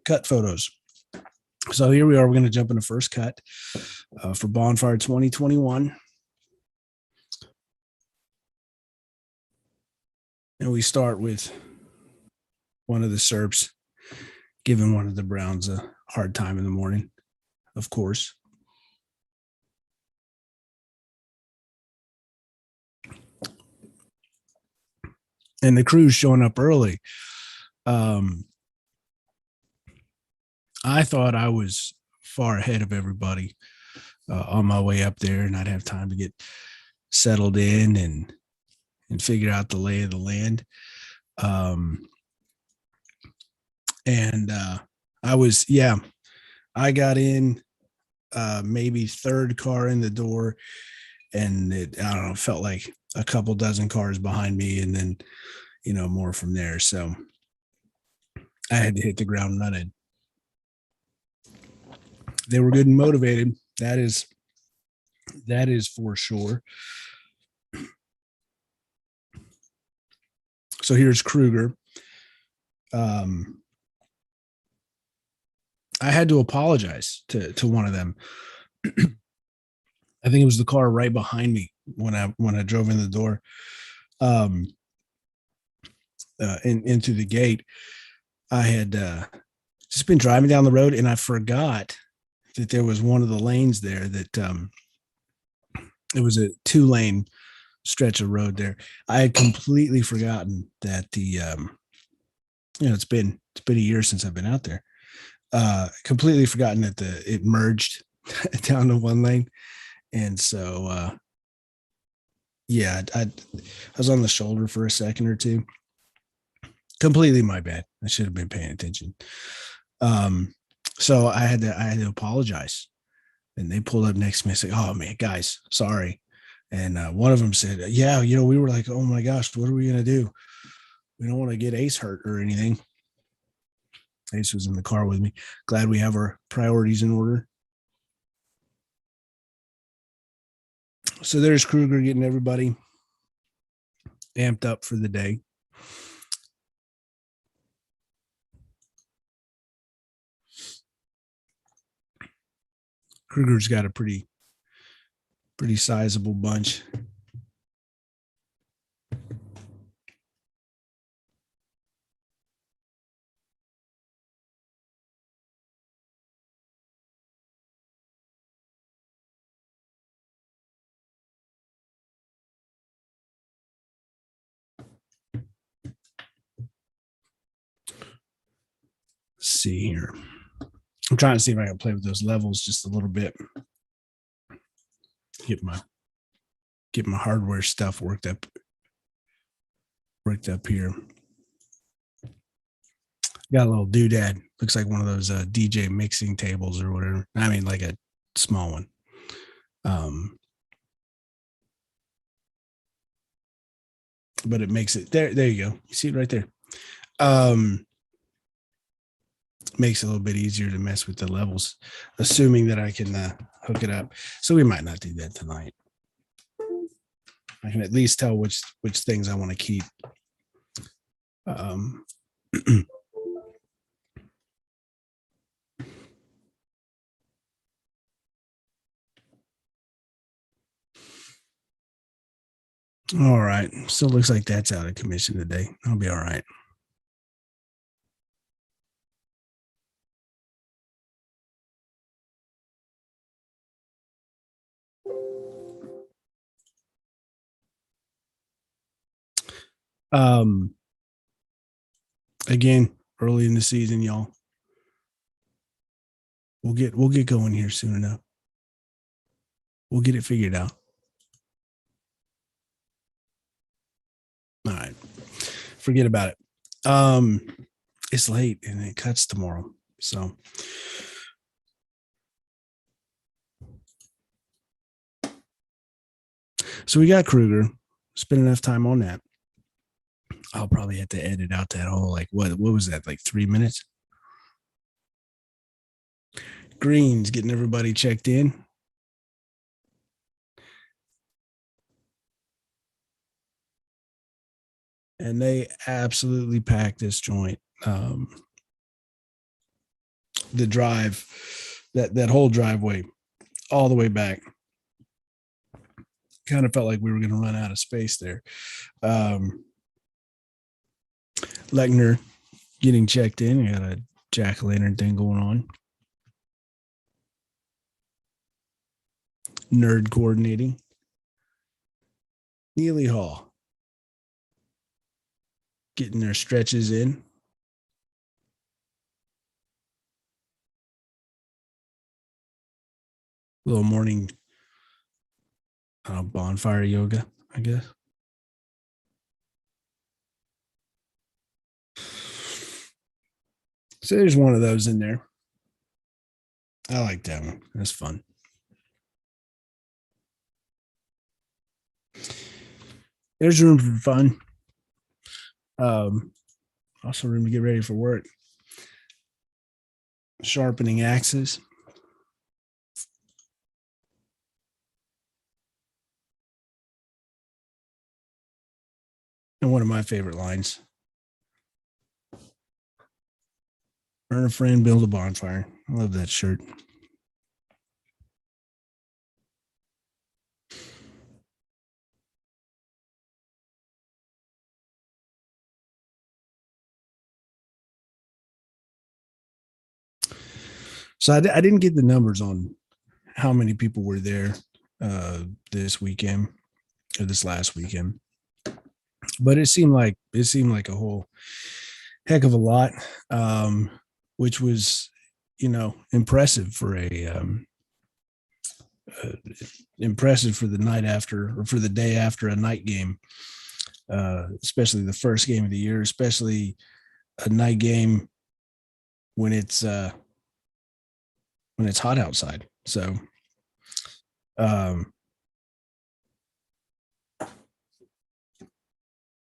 cut photos. So here we are. We're going to jump into first cut for Bonfire 2021. And we start with one of the Serps giving one of the Browns a hard time in the morning, of course. And the crew's showing up early. I thought I was far ahead of everybody on my way up there, and I'd have time to get settled in and figure out the lay of the land. I got in maybe third car in the door, and I don't know, felt like a couple dozen cars behind me, and then, more from there. So I had to hit the ground running. They were good and motivated. That is for sure. So here's Kruger. I had to apologize to one of them. I think it was the car right behind me when I drove in the door, into the gate. I had just been driving down the road, and I forgot that there was one of the lanes there that it was a 2-lane stretch of road there. I had completely forgotten that it's been a year since I've been out there. Completely forgotten that it merged down to 1 lane. And so, I was on the shoulder for a second or two. Completely my bad. I should have been paying attention. So I had to apologize, and they pulled up next to me and said, "Oh man, guys, sorry." And one of them said, "Yeah, we were like, oh my gosh, what are we going to do? We don't want to get Ace hurt or anything." Ace was in the car with me. Glad we have our priorities in order. So there's Kruger getting everybody amped up for the day. Kruger's got a pretty sizable bunch. Let's see here. I'm trying to see if I can play with those levels just a little bit. Get my hardware stuff worked up here. Got a little doodad. Looks like one of those DJ mixing tables or whatever. I mean, like a small one. But it makes it there. There you go. You see it right there. Makes it a little bit easier to mess with the levels, assuming that I can hook it up. So we might not do that tonight. I can at least tell which things I want to keep. All right. Still looks like that's out of commission today. I'll be all right. Again, early in the season, y'all. We'll get going here soon enough. We'll get it figured out. All right. Forget about it. It's late and it cuts tomorrow. So we got Kruger. Spend enough time on that. I'll probably have to edit out that whole, like, what was that, like 3 minutes? Green's getting everybody checked in. And they absolutely packed this joint. the drive, that whole driveway, all the way back. Kind of felt like we were going to run out of space there. Lechner getting checked in. You got a jack-o'-lantern thing going on. Nerd coordinating. Neely Hall getting their stretches in. Little morning bonfire yoga, I guess. So there's one of those in there. I like that one. That's fun. There's room for fun. Also room to get ready for work. Sharpening axes. And one of my favorite lines. Earn a friend, build a bonfire. I love that shirt. So I didn't get the numbers on how many people were there this weekend or this last weekend, but it seemed like a whole heck of a lot, which was, impressive for impressive for the night after, or for the day after a night game, especially the first game of the year, especially a night game when it's hot outside. So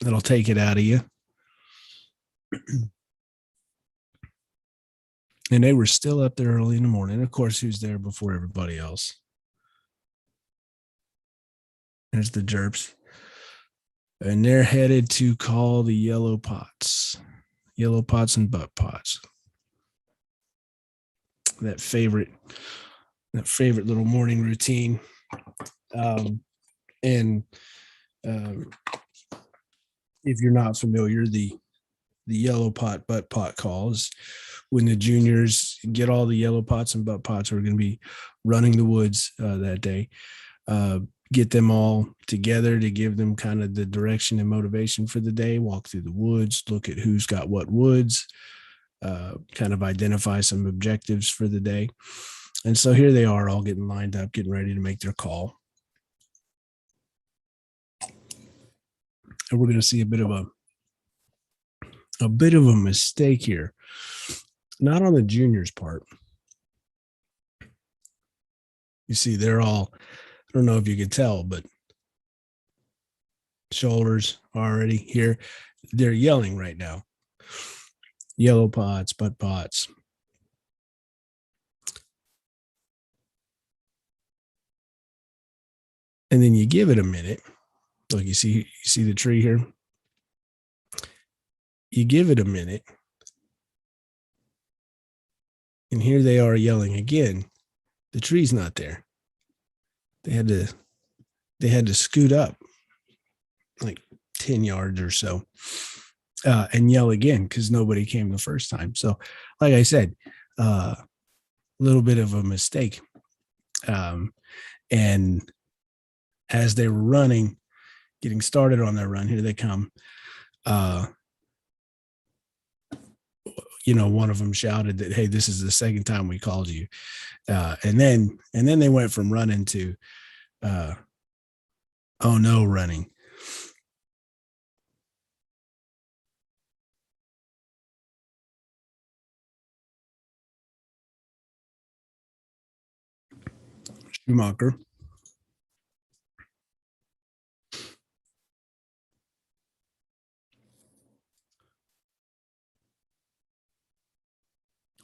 that'll take it out of you. And they were still up there early in the morning. Of course, who's there before everybody else? There's the Jerps. And they're headed to call the yellow pots and butt pots. That favorite little morning routine. And if you're not familiar, the yellow pot butt pot calls when the juniors get all the yellow pots and butt pots who are going to be running the woods that day, get them all together to give them kind of the direction and motivation for the day, walk through the woods, look at who's got what woods, kind of identify some objectives for the day. And so here they are all getting lined up, getting ready to make their call. And we're going to see a bit of a mistake here, not on the juniors' part. You see, they're all, I don't know if you could tell, but shoulders already here. They're yelling right now. Yellow pots, butt pots. And then you give it a minute. Look, you see the tree here? You give it a minute. And here they are yelling again. The tree's not there. They had to scoot up like 10 yards or so and yell again because nobody came the first time. So, like I said, a little bit of a mistake. And as they were running, getting started on their run, here they come. One of them shouted that, "Hey, this is the second time we called you." And then they went from running to, oh no, running. Schumacher.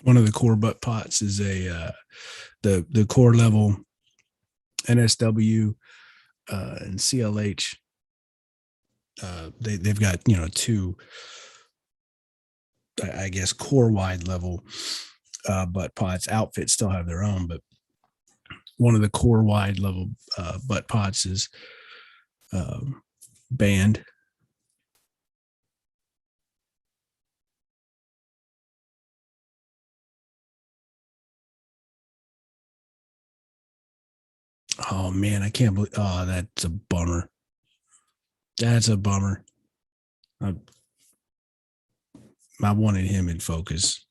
One of the core butt pots is the core level NSW and CLH. They've got two, I guess, core wide level butt pots. Outfits still have their own, but one of the core wide level butt pots is banned. Oh man, I can't believe. Oh, that's a bummer. That's a bummer. I, I wanted him in focus.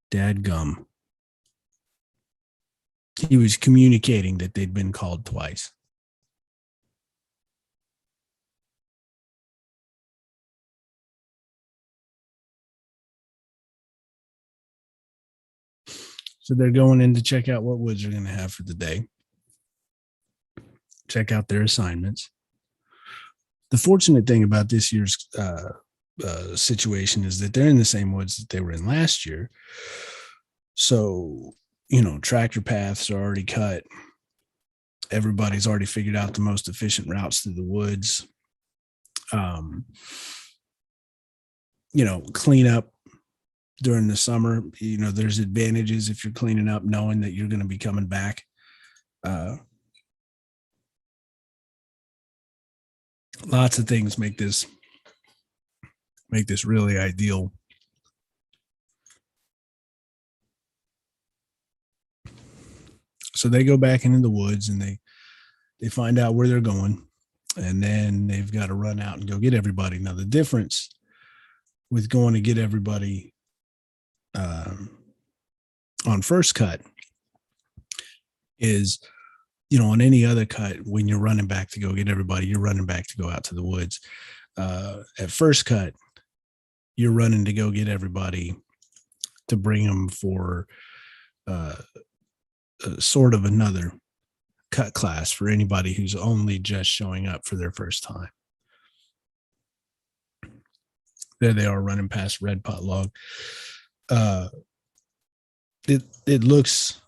Dad gum. He was communicating that they'd been called twice. So they're going in to check out what woods are going to have for the day, check out their assignments. The fortunate thing about this year's situation is that they're in the same woods that they were in last year. So, tractor paths are already cut. Everybody's already figured out the most efficient routes through the woods. Clean up during the summer. There's advantages if you're cleaning up, knowing that you're going to be coming back. Lots of things make this really ideal. So they go back into the woods and they find out where they're going, and then they've got to run out and go get everybody. Now, the difference with going to get everybody on first cut is, on any other cut, when you're running back to go get everybody, you're running back to go out to the woods. At first cut, you're running to go get everybody to bring them for sort of another cut class for anybody who's only just showing up for their first time. There they are running past Red Pot Log. It looks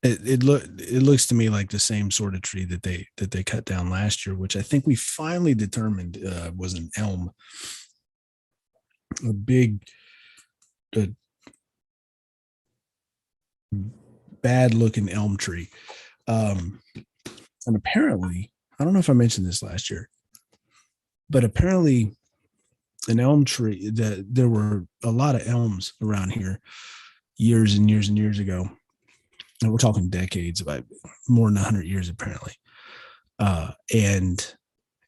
to me like the same sort of tree that they cut down last year, which I think we finally determined was an elm, a big, bad looking elm tree. And apparently, I don't know if I mentioned this last year, but apparently an elm tree, that there were a lot of elms around here years and years and years ago. And we're talking decades, about more than 100 years, apparently. And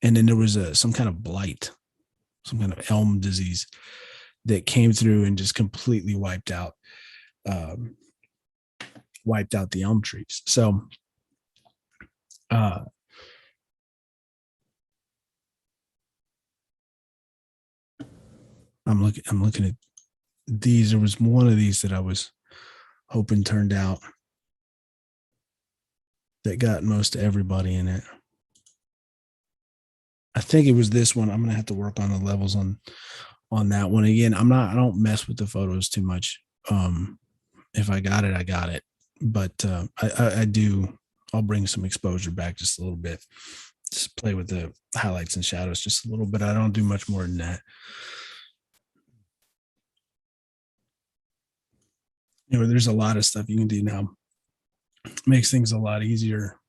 then there was some kind of blight, some kind of elm disease that came through and just completely wiped out the elm trees. So I'm looking at these. There was one of these that I was hoping turned out that got most everybody in it. I think it was this one. I'm gonna have to work on the levels on that one. Again, I don't mess with the photos too much. If I got it, I got it. But I do. I'll bring some exposure back just a little bit. Just play with the highlights and shadows just a little bit. I don't do much more than that. There's a lot of stuff you can do now. Makes things a lot easier,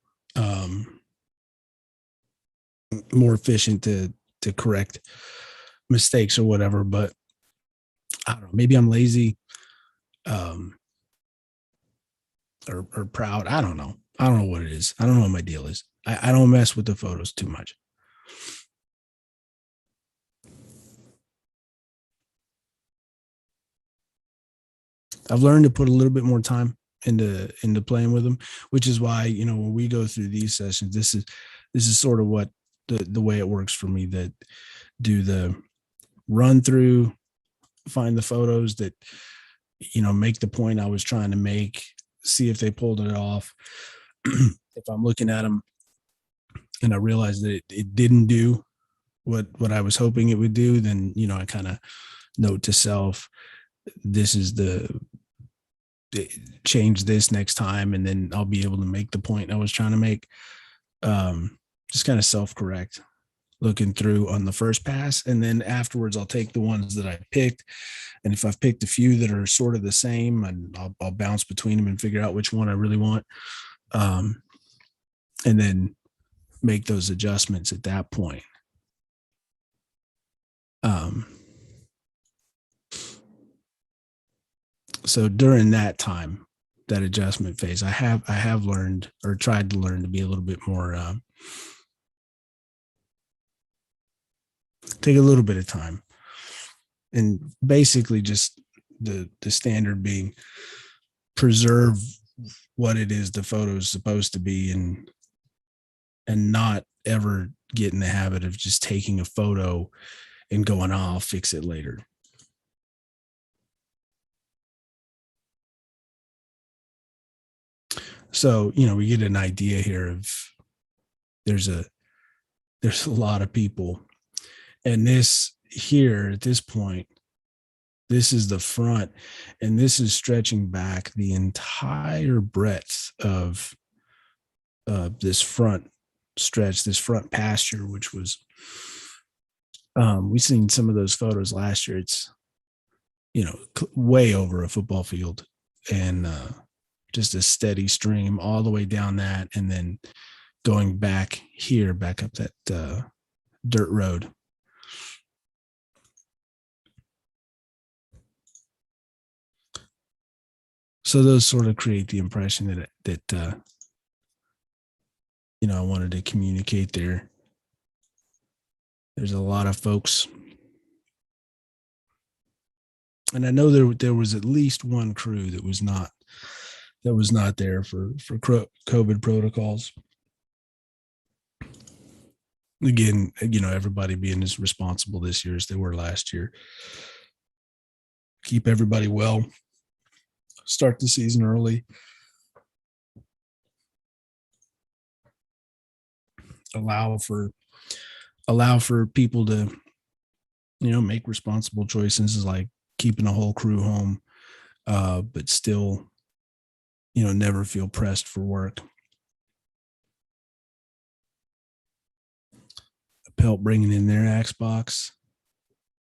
more efficient to correct mistakes or whatever. But I don't know, maybe I'm lazy, or proud. I don't know what it is. I don't know what my deal is. I don't mess with the photos too much. I've learned to put a little bit more time into playing with them, which is why, when we go through these sessions, this is sort of what the way it works for me, that do the run through, find the photos that, make the point I was trying to make, see if they pulled it off. If I'm looking at them and I realize that it didn't do what I was hoping it would do, then, I kind of note to self, this is change this next time, and then I'll be able to make the point I was trying to make. Just kind of self-correct looking through on the first pass. And then afterwards, I'll take the ones that I picked. And if I've picked a few that are sort of the same, and I'll bounce between them and figure out which one I really want. And then make those adjustments at that point. So during that time, that adjustment phase, I have learned or tried to learn to be a little bit more, take a little bit of time, and basically just the standard being preserve what it is the photo is supposed to be, and not ever get in the habit of just taking a photo and going, oh, I'll fix it later. So, we get an idea here of there's a lot of people, and this here at this point, this is the front, and this is stretching back the entire breadth of this front stretch, this front pasture, which was, we've seen some of those photos last year. It's, way over a football field, and just a steady stream all the way down that, and then going back here, back up that dirt road. So those sort of create the impression that I wanted to communicate there. There's a lot of folks, and I know there was at least one crew that was not there for COVID protocols. Again, everybody being as responsible this year as they were last year. Keep everybody well. Start the season early. Allow for people to, make responsible choices, like keeping a whole crew home, but still, never feel pressed for work. Pelt bringing in their Xbox,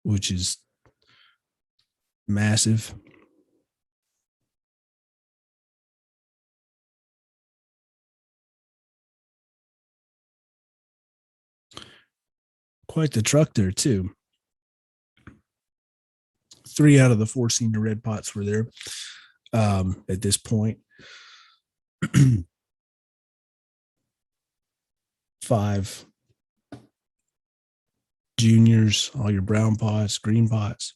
which is massive. Quite the truck there too. 3 out of the 4 senior red pots were there at this point. 5 juniors, all your brown pots, green pots.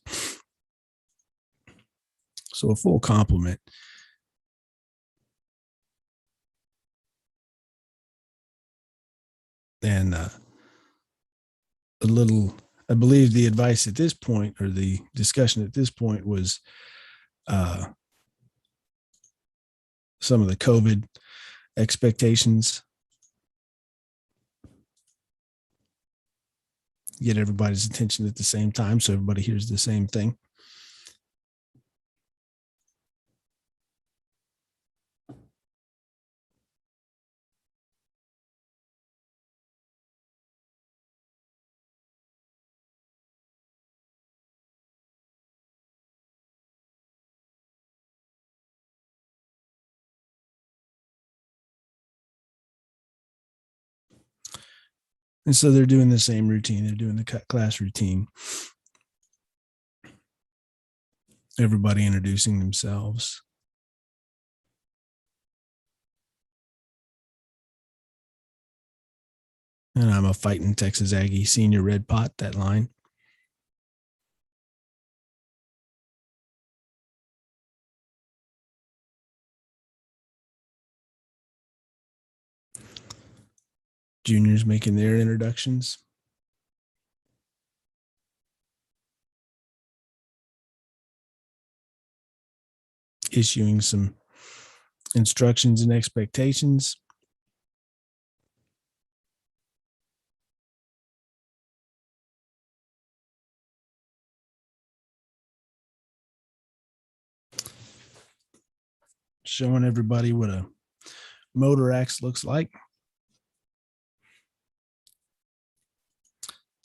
So a full complement. And a little, I believe the advice at this point, or the discussion at this point, was some of the COVID expectations. Get everybody's attention at the same time so everybody hears the same thing. And so they're doing the same routine. They're doing the cut class routine. Everybody introducing themselves. And I'm a fighting Texas Aggie senior red pot, that line. Juniors making their introductions. Issuing some instructions and expectations. Showing everybody what a motor axe looks like.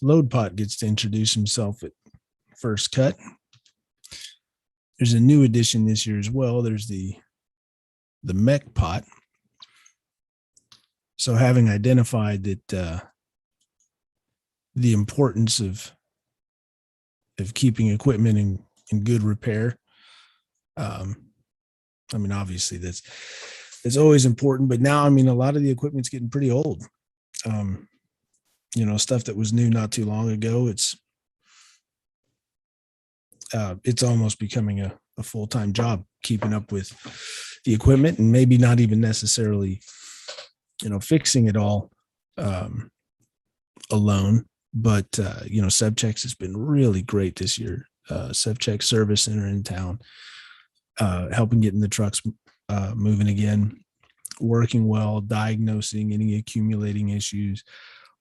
load pot gets to introduce himself at first cut. There's a new addition this year as well. There's the mech pot. So having identified that the importance of keeping equipment in good repair, I mean, obviously that's always important, but now, I mean, a lot of the equipment's getting pretty old. Stuff that was new not too long ago, it's almost becoming a full-time job keeping up with the equipment, and maybe not even necessarily, fixing it all alone. But Sevchek's has been really great this year. Sevchek Service Center in town, helping getting the trucks moving again, working well, diagnosing any accumulating issues,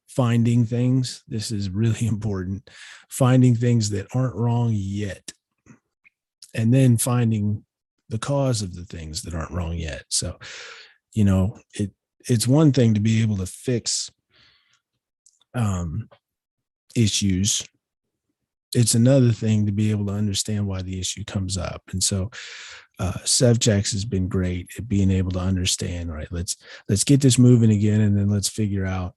finding things. This is really important. Finding things that aren't wrong yet, and then finding the cause of the things that aren't wrong yet. So, it's one thing to be able to fix issues. It's another thing to be able to understand why the issue comes up. And so Sevchek's has been great at being able to understand, right, let's get this moving again, and then let's figure out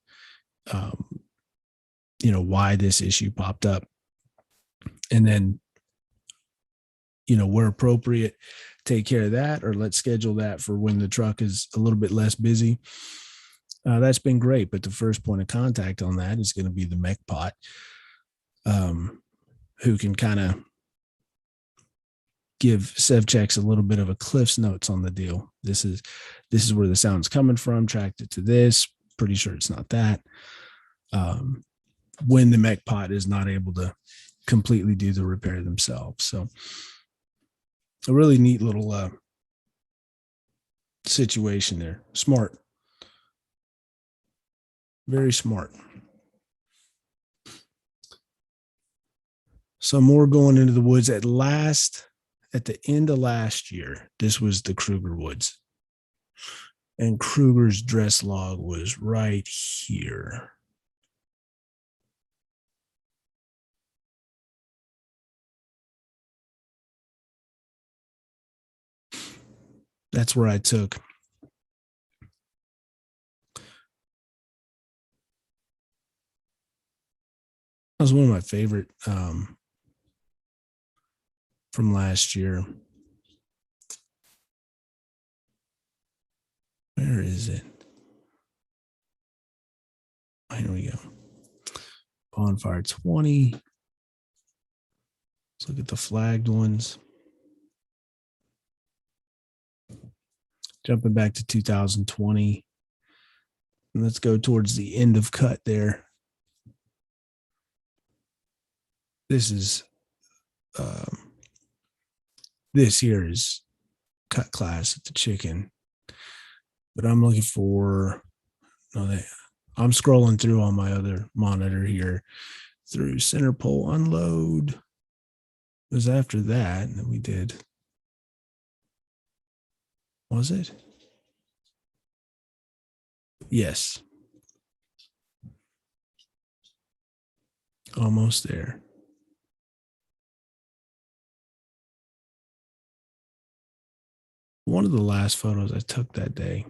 why this issue popped up, and then where appropriate, take care of that, or let's schedule that for when the truck is a little bit less busy. That's been great, but the first point of contact on that is going to be the mech pot, who can kind of give Sevchek's a little bit of a Cliff's Notes on the deal. This is where the sound's coming from. Tracked it to this. Pretty sure it's not that. When the mech pot is not able to completely do the repair themselves. So a really neat little situation there. Smart. Very smart. So more going into the woods at the end of last year. This was the Kruger Woods. And Kruger's dress log was right here. That's where I took that was one of my favorite from last year. Where is it? Here we go. Bonfire 20. Let's look at the flagged ones. Jumping back to 2020. And let's go towards the end of cut there. This is this here is cut class at the chicken. But I'm looking for I'm scrolling through on my other monitor here through center pole unload. It was after that we did. Was it? Yes. Almost there. One of the last photos I took that day.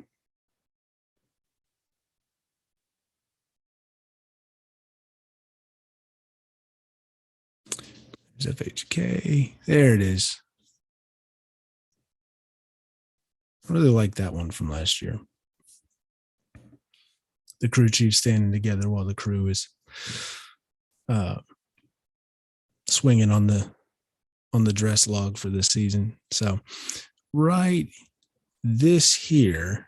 There's FHK. There it is. I really like that one from last year. The crew chief standing together while the crew is swinging on the dress log for this season. So right, this here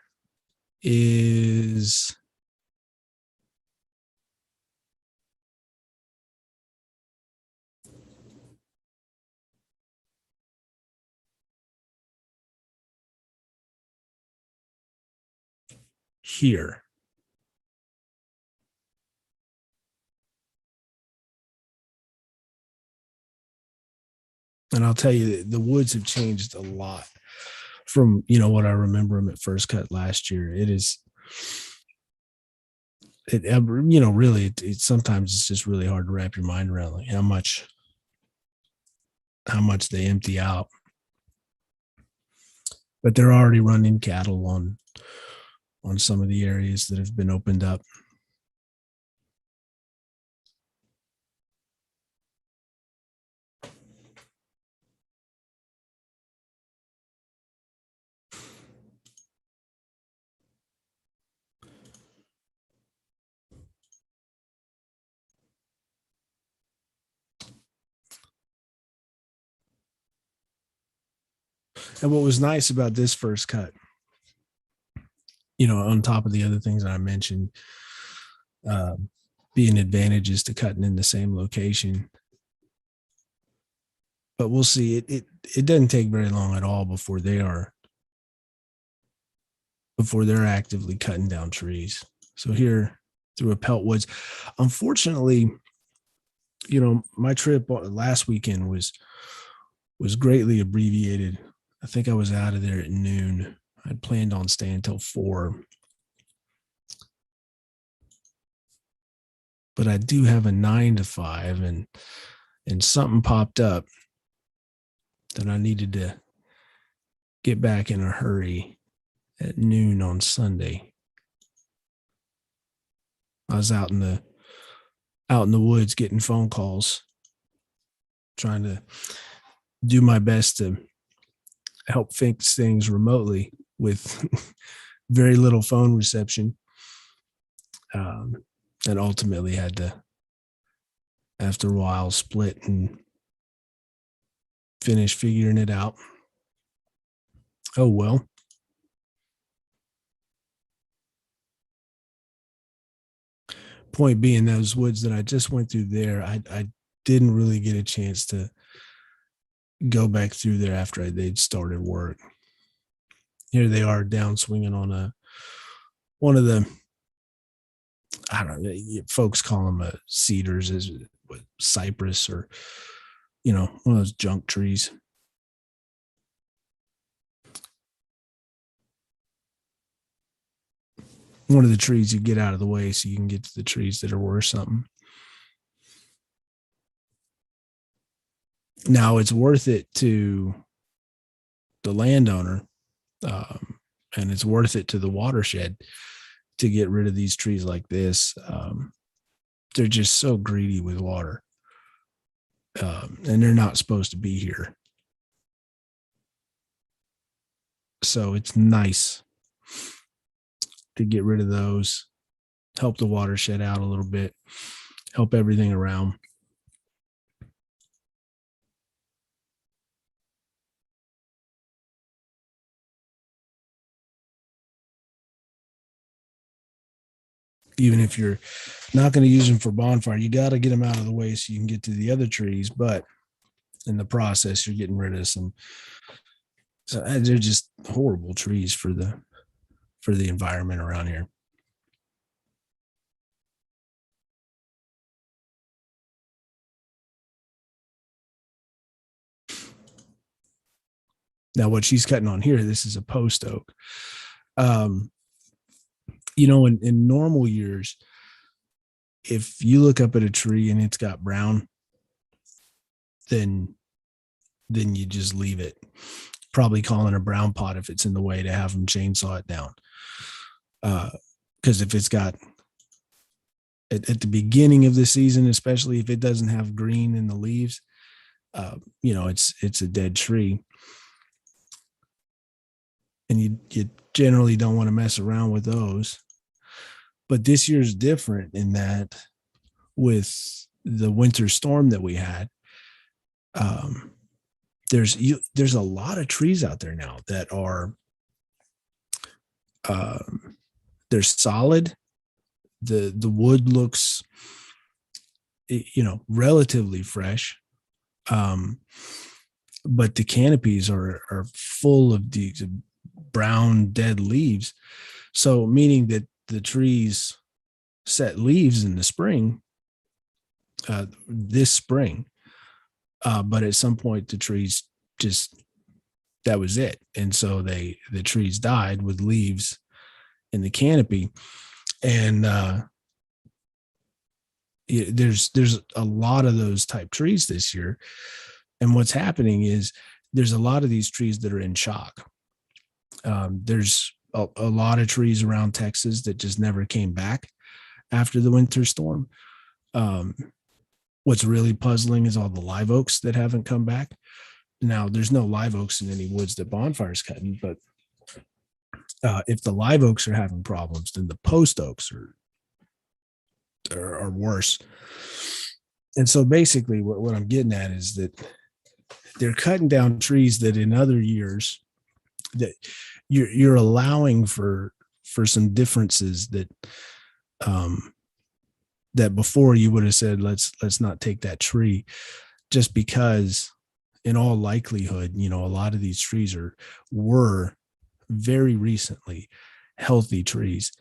is here. And I'll tell you, the woods have changed a lot from what I remember them at first cut last year. really, it sometimes it's just really hard to wrap your mind around, like how much they empty out. But they're already running cattle on some of the areas that have been opened up. And what was nice about this first cut, on top of the other things that I mentioned, uh, being advantages to cutting in the same location. But we'll see. It doesn't take very long at all before they're actively cutting down trees. So here through a pelt woods, unfortunately, my trip last weekend was greatly abbreviated. I think I was out of there at noon. I'd planned on staying until 4. But I do have a 9 to 5, and something popped up that I needed to get back in a hurry at noon on Sunday. I was out in the woods getting phone calls, trying to do my best to help fix things remotely with very little phone reception. And ultimately had to, after a while, split and finish figuring it out. Oh, well. Point being, those woods that I just went through there, I didn't really get a chance to go back through there after they'd started work. Here they are down swinging on one of the, I don't know, folks call them cedars, as cypress, or one of those junk trees. One of the trees you get out of the way so you can get to the trees that are worth something. Now it's worth it to the landowner, and it's worth it to the watershed to get rid of these trees like this. They're just so greedy with water, and they're not supposed to be here. So it's nice to get rid of those, help the watershed out a little bit, help everything around. Even if you're not going to use them for bonfire, you got to get them out of the way so you can get to the other trees. But in the process, you're getting rid of some. So they're just horrible trees for the environment around here. Now, what she's cutting on here, this is a post oak. In normal years, if you look up at a tree and it's got brown, then you just leave it. Probably calling a brown pot if it's in the way to have them chainsaw it down. Because if it's got at the beginning of the season, especially if it doesn't have green in the leaves, it's a dead tree. And you generally don't want to mess around with those. But this year's different in that with the winter storm that we had, there's a lot of trees out there now that are they're solid. The wood looks relatively fresh, but the canopies are full of these brown dead leaves, so meaning that the trees set leaves in the spring, this spring, but at some point the trees just, that was it. And so the trees died with leaves in the canopy. And there's a lot of those type trees this year. And what's happening is there's a lot of these trees that are in shock. There's a lot of trees around Texas that just never came back after the winter storm. Um, what's really puzzling is all the live oaks that haven't come back. Now, there's no live oaks in any woods that Bonfire's cutting, but if the live oaks are having problems, then the post oaks are worse. And so basically what I'm getting at is that they're cutting down trees that in other years that you're allowing for some differences that that before you would have said let's not take that tree, just because in all likelihood, a lot of these trees were very recently healthy trees,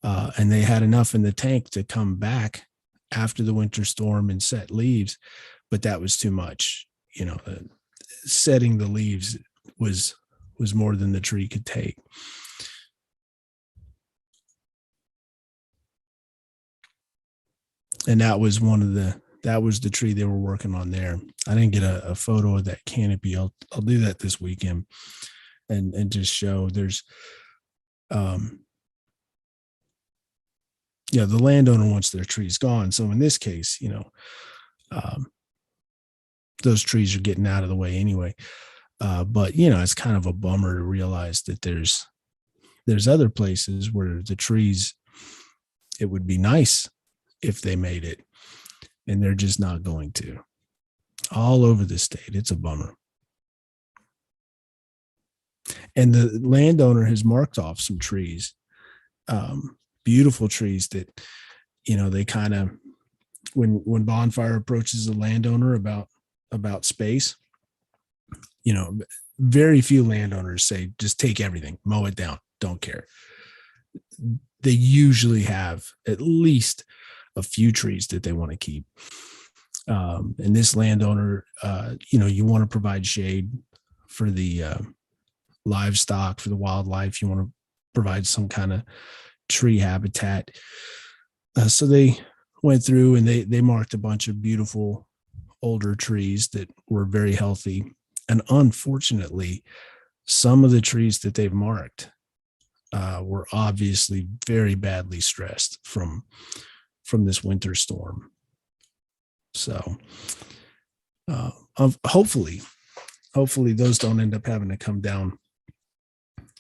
and they had enough in the tank to come back after the winter storm and set leaves, but that was too much. Setting the leaves was more than the tree could take. And that was the tree they were working on there. I didn't get a photo of that canopy. I'll do that this weekend and just show there's the landowner wants their trees gone. So in this case, those trees are getting out of the way anyway. But it's kind of a bummer to realize that there's other places where the trees, it would be nice if they made it, and they're just not going to. All over the state, it's a bummer. And the landowner has marked off some trees, beautiful trees that, they kind of, when Bonfire approaches the landowner about space, very few landowners say, just take everything, mow it down, don't care. They usually have at least a few trees that they want to keep. And this landowner, you want to provide shade for the livestock, for the wildlife. You want to provide some kind of tree habitat. So they went through and they marked a bunch of beautiful older trees that were very healthy. And unfortunately, some of the trees that they've marked were obviously very badly stressed from this winter storm. So hopefully those don't end up having to come down.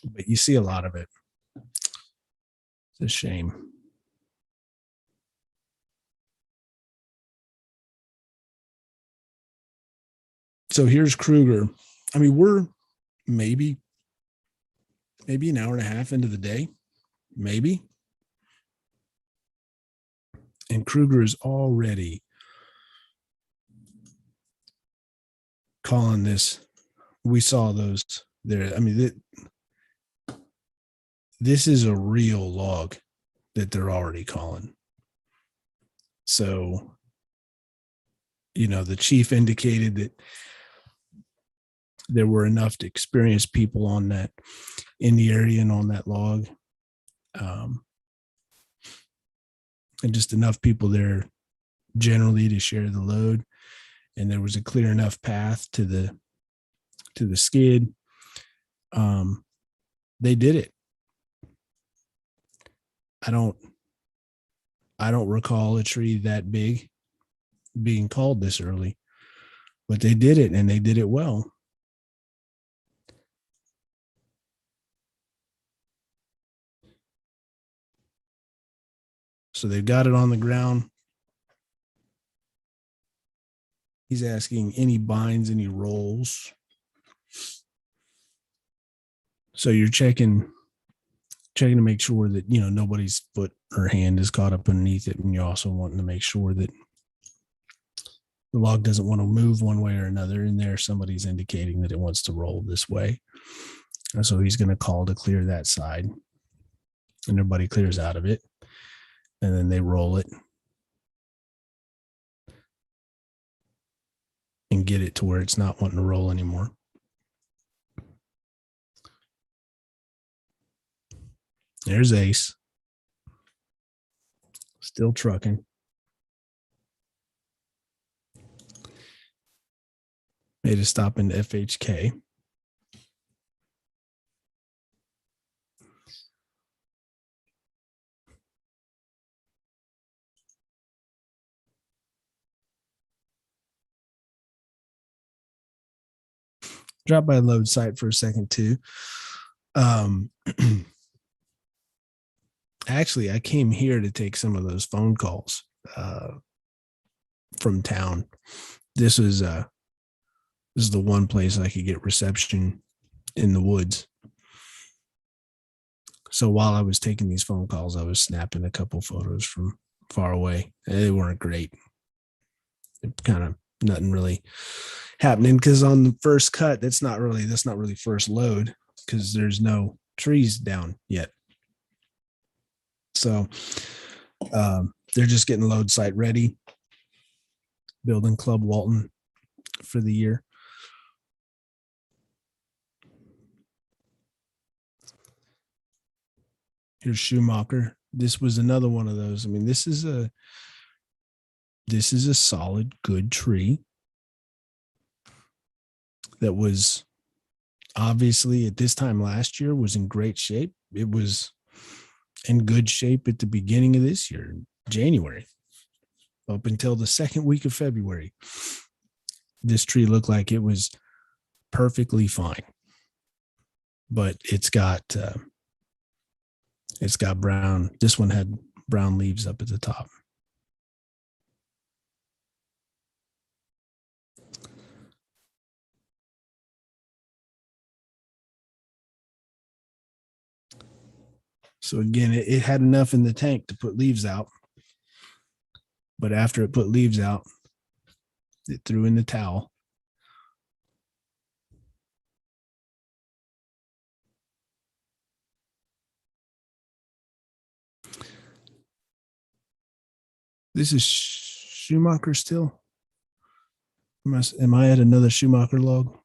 But you see a lot of it. It's a shame. So here's Kruger. I mean, we're maybe an hour and a half into the day, maybe. And Kruger is already calling this. We saw those there. I mean, this is a real log that they're already calling. So, the chief indicated that there were enough experienced people on that in the area and on that log. And just enough people there generally to share the load. And there was a clear enough path to the skid. They did it. I don't recall a tree that big being called this early, but they did it, and they did it well. So they've got it on the ground. He's asking any binds, any rolls. So you're checking to make sure that, nobody's foot or hand is caught up underneath it. And you're also wanting to make sure that the log doesn't want to move one way or another. And there somebody's indicating that it wants to roll this way. And so he's going to call to clear that side. And everybody clears out of it. And then they roll it and get it to where it's not wanting to roll anymore. There's Ace. Still trucking. Made a stop in FHK. Dropped by load site for a second too. Actually, I came here to take some of those phone calls from town. This is the one place I could get reception in the woods. So while I was taking these phone calls, I was snapping a couple photos from far away. They weren't great. Kind of nothing really happening because on the first cut, that's not really first load because there's no trees down yet. So they're just getting load site ready, building Club Walton for the year. Here's Schumacher. This was another one of those. I mean, this is a solid, good tree that was obviously at this time last year was in great shape. It was in good shape at the beginning of this year, January, up until the second week of February. This tree looked like it was perfectly fine, but it's got brown. This one had brown leaves up at the top. So again, it had enough in the tank to put leaves out. But after it put leaves out, it threw in the towel. This is Schumacher still? Am I at another Schumacher log?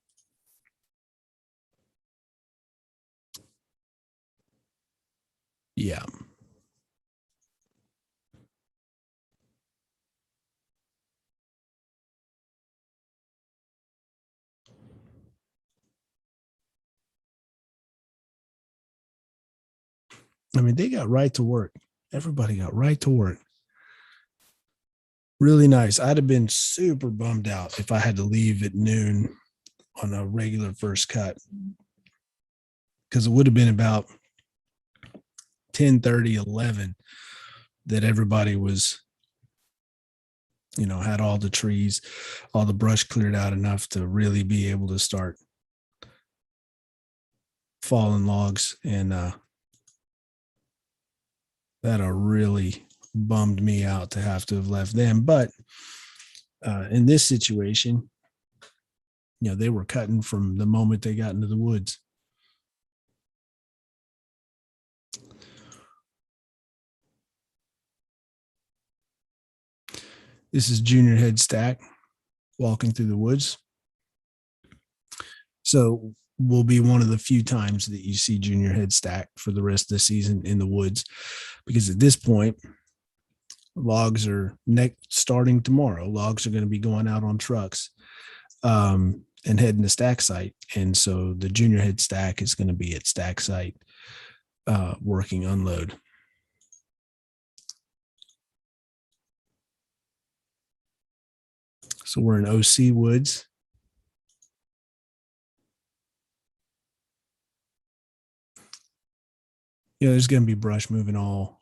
Yeah. I mean, they got right to work. Everybody got right to work. Really nice. I'd have been super bummed out if I had to leave at noon on a regular first cut, because it would have been about 10:30, 11 that everybody was, had all the trees, all the brush cleared out enough to really be able to start falling logs. And that really bummed me out to have to have left them. But in this situation, they were cutting from the moment they got into the woods. This is junior head stack walking through the woods. So will be one of the few times that you see junior head stack for the rest of the season in the woods, because at this point, logs are starting tomorrow. Logs are going to be going out on trucks and heading to stack site. And so the junior head stack is going to be at stack site working unload. So we're in OC woods. There's going to be brush moving all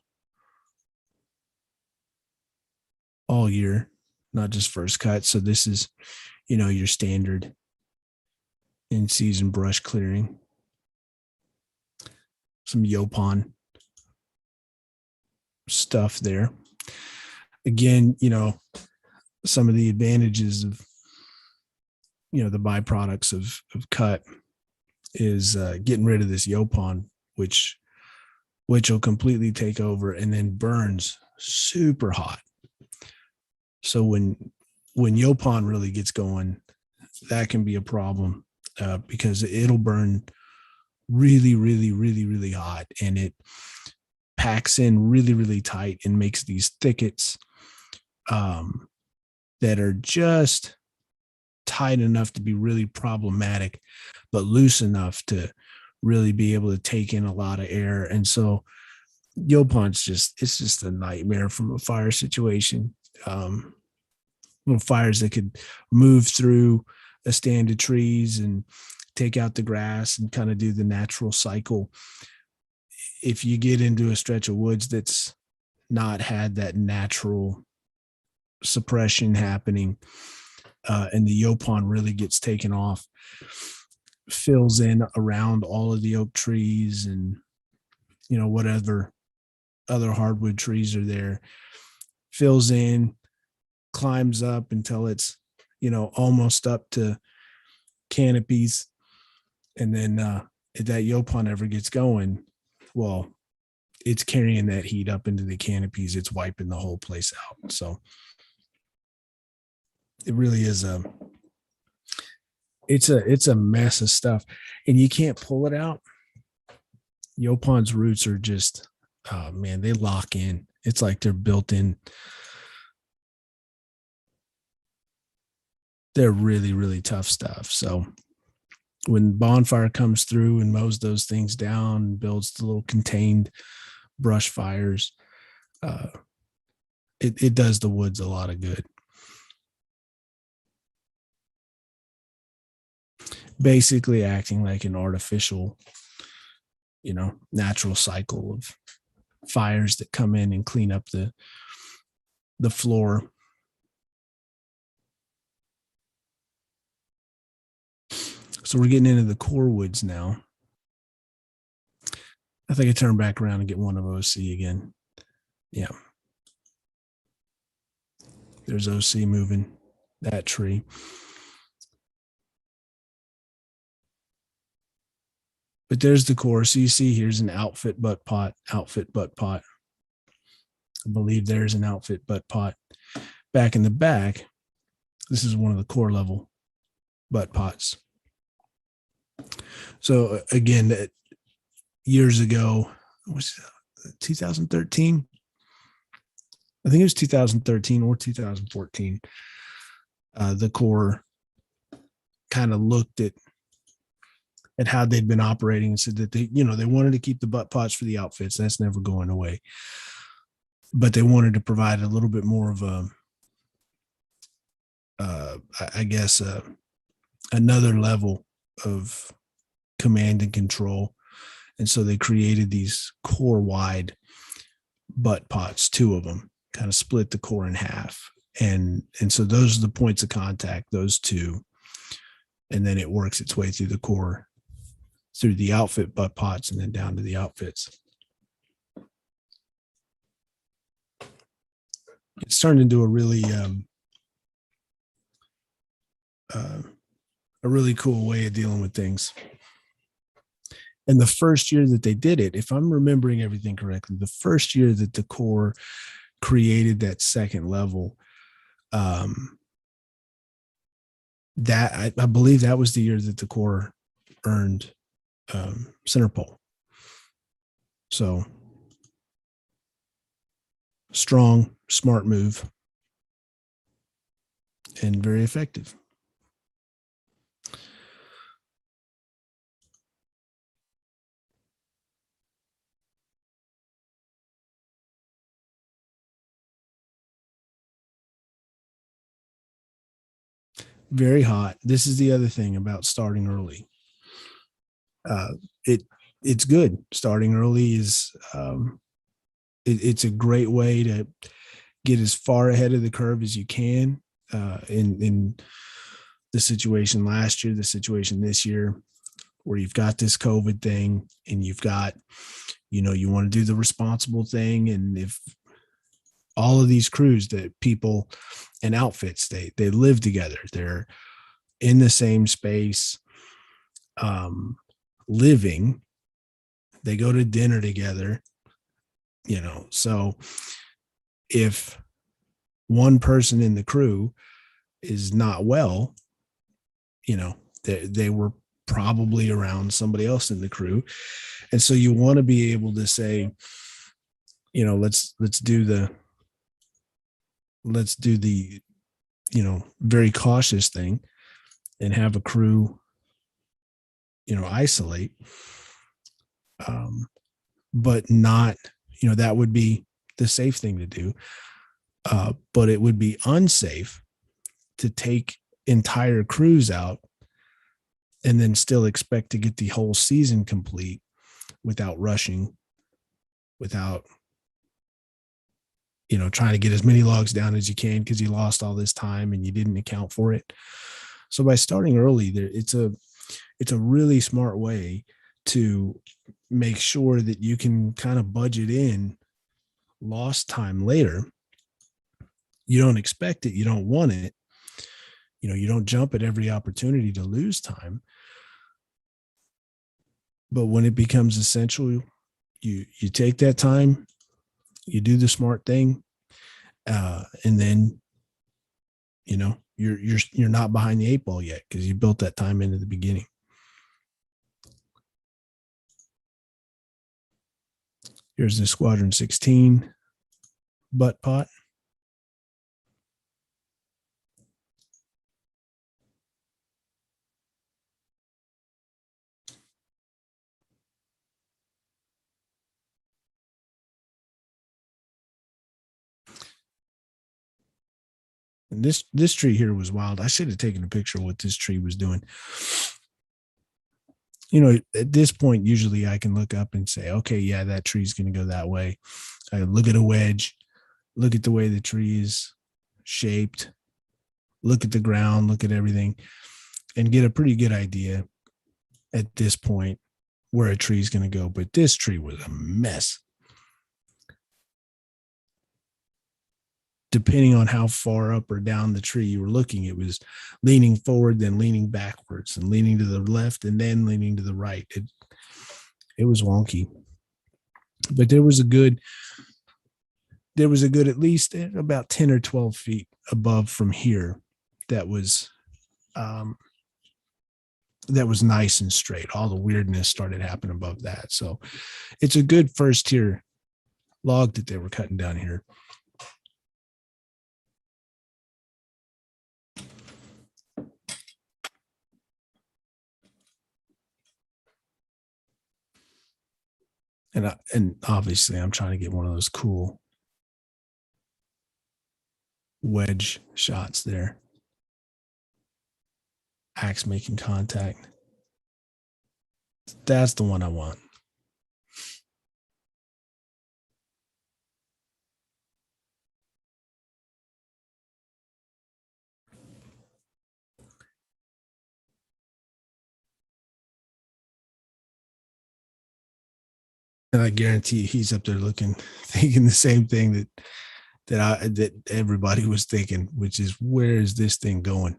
year, not just first cut. So this is, your standard in season brush clearing. Some Yopon stuff there. Again, some of the advantages of, the byproducts of cut is getting rid of this Yopon, which will completely take over and then burns super hot. So when Yopon really gets going, that can be a problem because it'll burn really, really, really, really hot, and it packs in really, really tight and makes these thickets that are just tight enough to be really problematic, but loose enough to really be able to take in a lot of air. And so Yopon's it's just a nightmare from a fire situation. Um, Fires that could move through a stand of trees and take out the grass and kind of do the natural cycle. If you get into a stretch of woods that's not had that natural suppression happening, and the Yopon really gets taken off, fills in around all of the oak trees and, whatever other hardwood trees are there, fills in, climbs up until it's, almost up to canopies. And then if that Yopon ever gets going, well, it's carrying that heat up into the canopies. It's wiping the whole place out. So it really is it's a mess of stuff, and you can't pull it out. Yopon's roots are just, oh man, they lock in. It's like they're built in. They're really, really tough stuff. So when Bonfire comes through and mows those things down and builds the little contained brush fires, it does the woods a lot of good. Basically acting like an artificial, natural cycle of fires that come in and clean up the floor. So we're getting into the core woods now. I think I turn back around and get one of OC again. Yeah. There's OC moving that tree. But there's the core. So you see here's an outfit butt pot. I believe there's an outfit butt pot. Back in the back, this is one of the core level butt pots. So again, years ago, was 2013? I think it was 2013 or 2014. The Corps kind of looked at how they'd been operating and said that they wanted to keep the butt pots for the outfits. That's never going away. But they wanted to provide a little bit more of a, another level of command and control. And so they created these core wide butt pots, two of them, kind of split the core in half. And so those are the points of contact, those two. And then it works its way through the core, through the outfit butt pots, and then down to the outfits. It's turned into a really cool way of dealing with things. And the first year that they did it, if I'm remembering everything correctly, the first year that the Corps created that second level, that I believe that was the year that the Corps earned center pole. So strong, smart move, and very effective. Very hot. This is the other thing about starting early. It's good. Starting early is it's a great way to get as far ahead of the curve as you can. In the situation last year, the situation this year, where you've got this COVID thing, and you've got, you want to do the responsible thing, and if all of these crews that people and outfits, they live together, they're in the same space, living, they go to dinner together, so if one person in the crew is not well, they were probably around somebody else in the crew. And so you want to be able to say, let's do the very cautious thing. and have a crew, isolate. But not, that would be the safe thing to do. But it would be unsafe to take entire crews out and then still expect to get the whole season complete without rushing, without, trying to get as many logs down as you can because you lost all this time and you didn't account for it. So by starting early, it's a really smart way to make sure that you can kind of budget in lost time later. You don't expect it. You don't want it. You don't jump at every opportunity to lose time. But when it becomes essential, you take that time, you do the smart thing, and then, you're not behind the eight ball yet because you built that time into the beginning. Here's the Squadron 16 butt pot. And this tree here was wild. I should have taken a picture of what this tree was doing. At this point, usually I can look up and say, okay, yeah, that tree's going to go that way. I look at a wedge, look at the way the tree is shaped, look at the ground, look at everything, and get a pretty good idea at this point where a tree is going to go. But this tree was a mess. Depending on how far up or down the tree you were looking, it was leaning forward, then leaning backwards, and leaning to the left, and then leaning to the right. It was wonky. But there was a good at least about 10 or 12 feet above from here that was nice and straight. All the weirdness started happening above that. So it's a good first tier log that they were cutting down here. And obviously I'm trying to get one of those cool wedge shots there. Axe making contact. That's the one I want. And I guarantee he's up there thinking the same thing that everybody was thinking, which is, where is this thing going?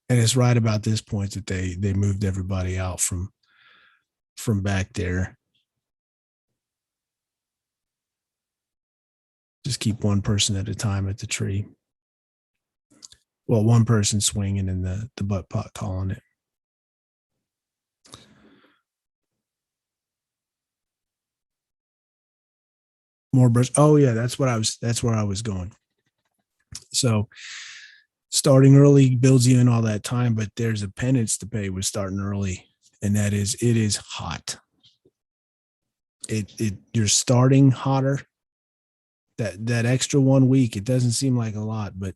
And it's right about this point that they moved everybody out from back there. Just keep one person at a time at the tree. Well, one person swinging and the butt pot calling it. More brush. Oh yeah, that's where I was going. So starting early builds you in all that time, but there's a penance to pay with starting early, and that is, it is hot. You're starting hotter. That extra 1 week, it doesn't seem like a lot, but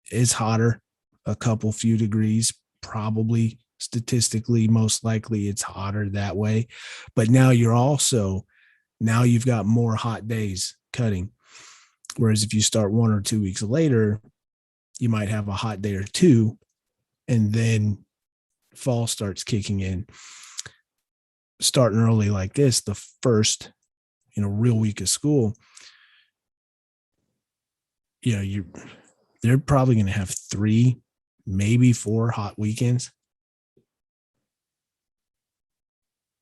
it's hotter, a few degrees, probably statistically, most likely it's hotter that way. But now you've got more hot days cutting. Whereas if you start 1 or 2 weeks later, you might have a hot day or two, and then fall starts kicking in. Starting early like this, the first, real week of school, they're probably going to have 3, maybe 4 hot weekends.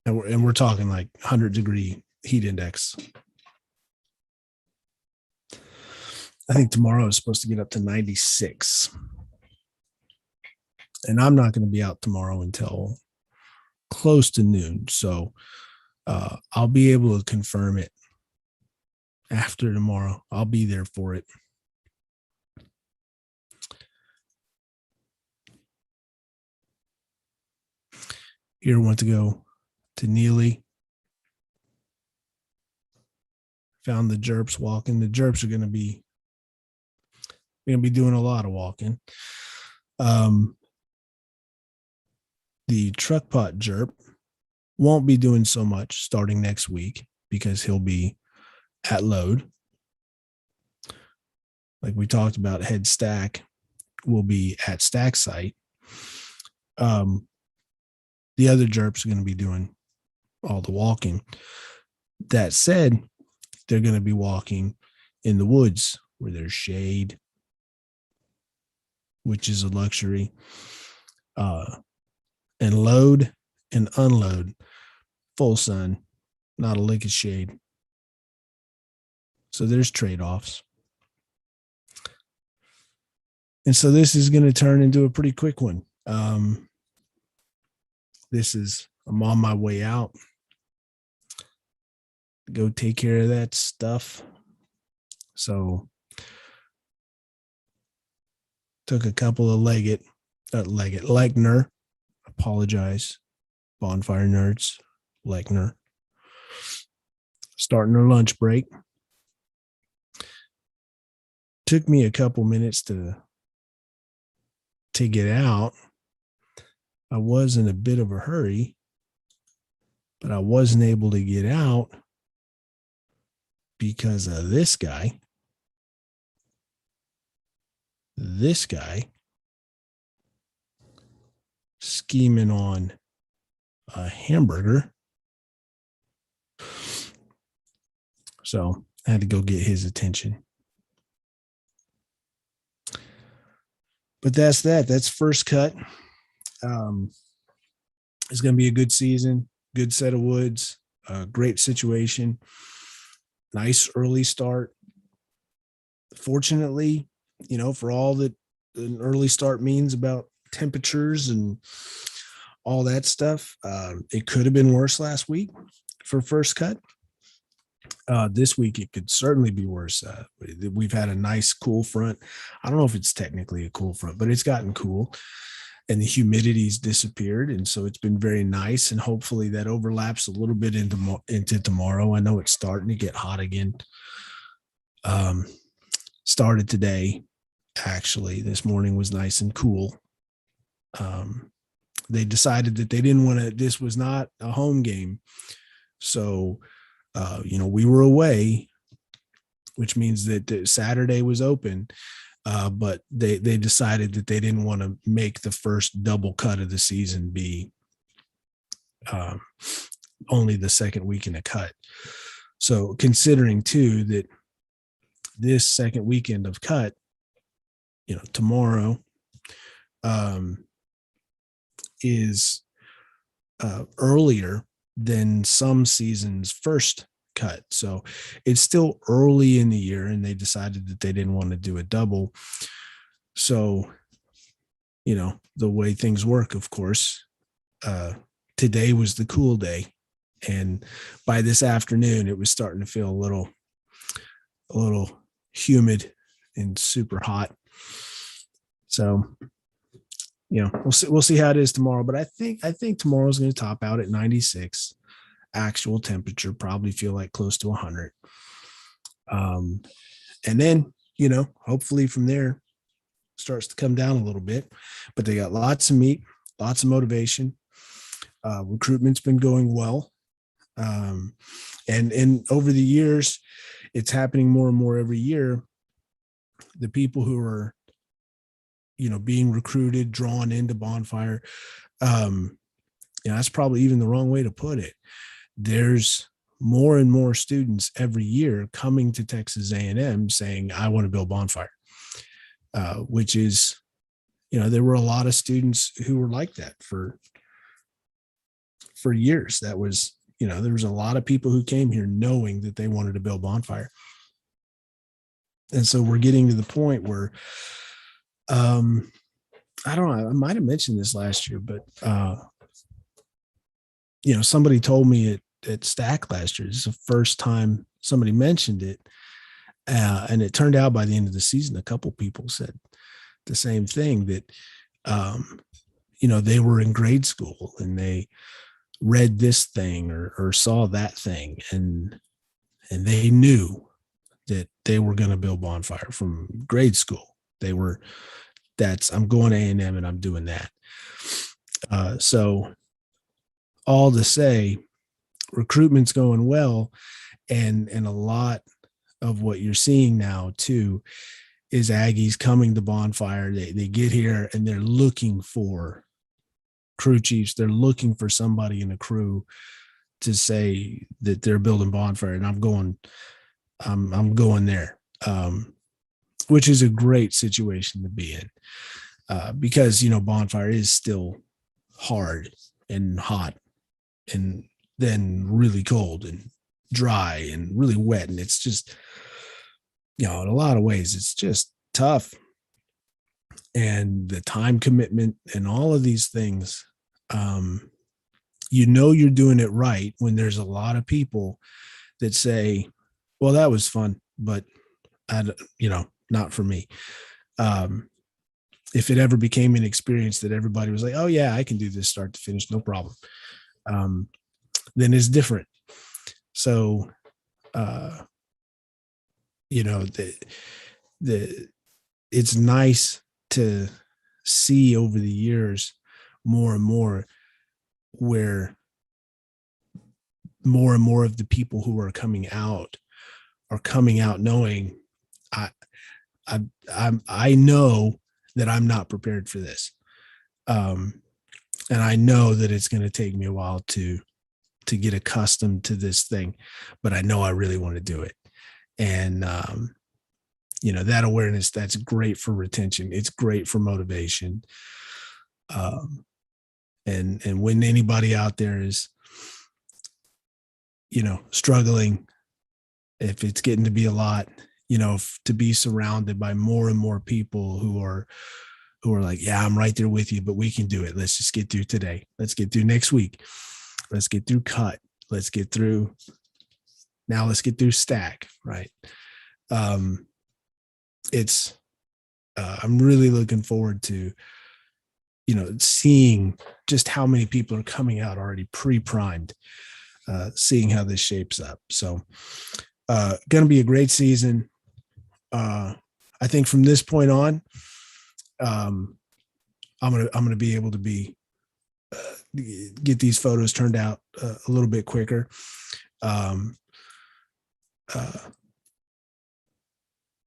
And we're talking like 100-degree heat index. I think tomorrow is supposed to get up to 96. And I'm not going to be out tomorrow until close to noon. So I'll be able to confirm it after tomorrow. I'll be there for it. Here went to go to Neely. Found the Jerps walking. The Jerps are going to be doing a lot of walking. The truck pot Jerp won't be doing so much starting next week because he'll be at load. Like we talked about, head stack will be at stack site. The other Jerps are going to be doing all the walking. That said, they're going to be walking in the woods where there's shade, which is a luxury, and load and unload, full sun, not a lick of shade. So there's trade-offs. And so this is going to turn into a pretty quick one. I'm on my way out. Go take care of that stuff. So took a couple of Legner. Apologize, bonfire nerds. Legner. Starting their lunch break. Took me a couple minutes to get out. I was in a bit of a hurry, but I wasn't able to get out because of this guy. This guy scheming on a hamburger. So I had to go get his attention. But that's that. That's first cut. It's going to be a good season, good set of woods, great situation, nice early start. Fortunately, for all that an early start means about temperatures and all that stuff, it could have been worse last week for first cut. This week, it could certainly be worse. We've had a nice cool front. I don't know if it's technically a cool front, but it's gotten cool. And the humidity's disappeared, and so it's been very nice. And hopefully that overlaps a little bit into tomorrow. I know it's starting to get hot again. Started today, actually. This morning was nice and cool. They decided that they didn't want to. This was not a home game, so we were away, which means that Saturday was open. But they decided that they didn't want to make the first double cut of the season be only the second weekend of cut. So considering too that this second weekend of cut, tomorrow is earlier than some seasons' first cut. So it's still early in the year, and they decided that they didn't want to do a double. So, the way things work, of course, today was the cool day. And by this afternoon, it was starting to feel a little humid and super hot. So, we'll see how it is tomorrow, but I think tomorrow's going to top out at 96. Actual temperature, probably feel like close to 100. And then, hopefully from there starts to come down a little bit, but they got lots of meat, lots of motivation. Recruitment's been going well. And over the years, it's happening more and more every year. The people who are, being recruited, drawn into Bonfire, that's probably even the wrong way to put it. There's more and more students every year coming to Texas A&M saying, I want to build Bonfire, which is, there were a lot of students who were like that for years. That was, there was a lot of people who came here knowing that they wanted to build Bonfire. And so we're getting to the point where, I don't know, I might've mentioned this last year, but, somebody told me at Stack last year, this is the first time somebody mentioned it. And it turned out by the end of the season, a couple people said the same thing, that, they were in grade school and they read this thing or saw that thing, and they knew that they were going to build bonfire from grade school. They were, I'm going to A&M and I'm doing that. So all to say, recruitment's going well, and a lot of what you're seeing now too is Aggies coming to bonfire. They get here and they're looking for crew chiefs. They're looking for somebody in the crew to say that they're building bonfire, and I'm going there, which is a great situation to be in, because bonfire is still hard and hot, and then really cold and dry and really wet, and it's just in a lot of ways it's just tough, and the time commitment and all of these things. You're doing it right when there's a lot of people that say, well, that was fun, but not for me. If it ever became an experience that everybody was like, oh yeah, I can do this start to finish, no problem, then it's different. So, it's nice to see over the years more and more where more and more of the people who are coming out knowing I know that I'm not prepared for this. And I know that it's going to take me a while to get accustomed to this thing, but I know I really want to do it. And, that awareness, that's great for retention. It's great for motivation. And when anybody out there is, struggling, if it's getting to be a lot, to be surrounded by more and more people who are like, yeah, I'm right there with you, but we can do it. Let's just get through today. Let's get through next week. Let's get through cut. Let's get through stack. Right. I'm really looking forward to, seeing just how many people are coming out already pre-primed, seeing how this shapes up. So, going to be a great season. I think from this point on, I'm going to be able to get these photos turned out a little bit quicker.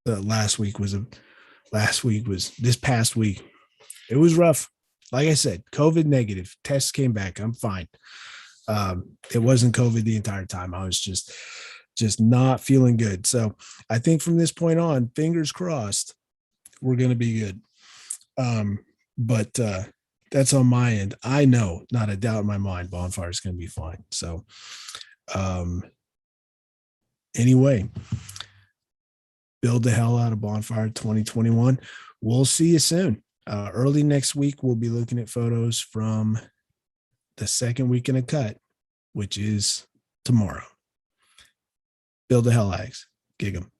This past week, it was rough. Like I said, COVID negative, tests came back. I'm fine. It wasn't COVID the entire time. I was just not feeling good. So I think from this point on, fingers crossed, we're going to be good. But that's on my end. I know, not a doubt in my mind, bonfire is going to be fine. So, anyway, build the hell out of bonfire 2021. We'll see you soon. Early next week, we'll be looking at photos from the second weekend of cut, which is tomorrow. Build the hell, Ags. Gig 'em.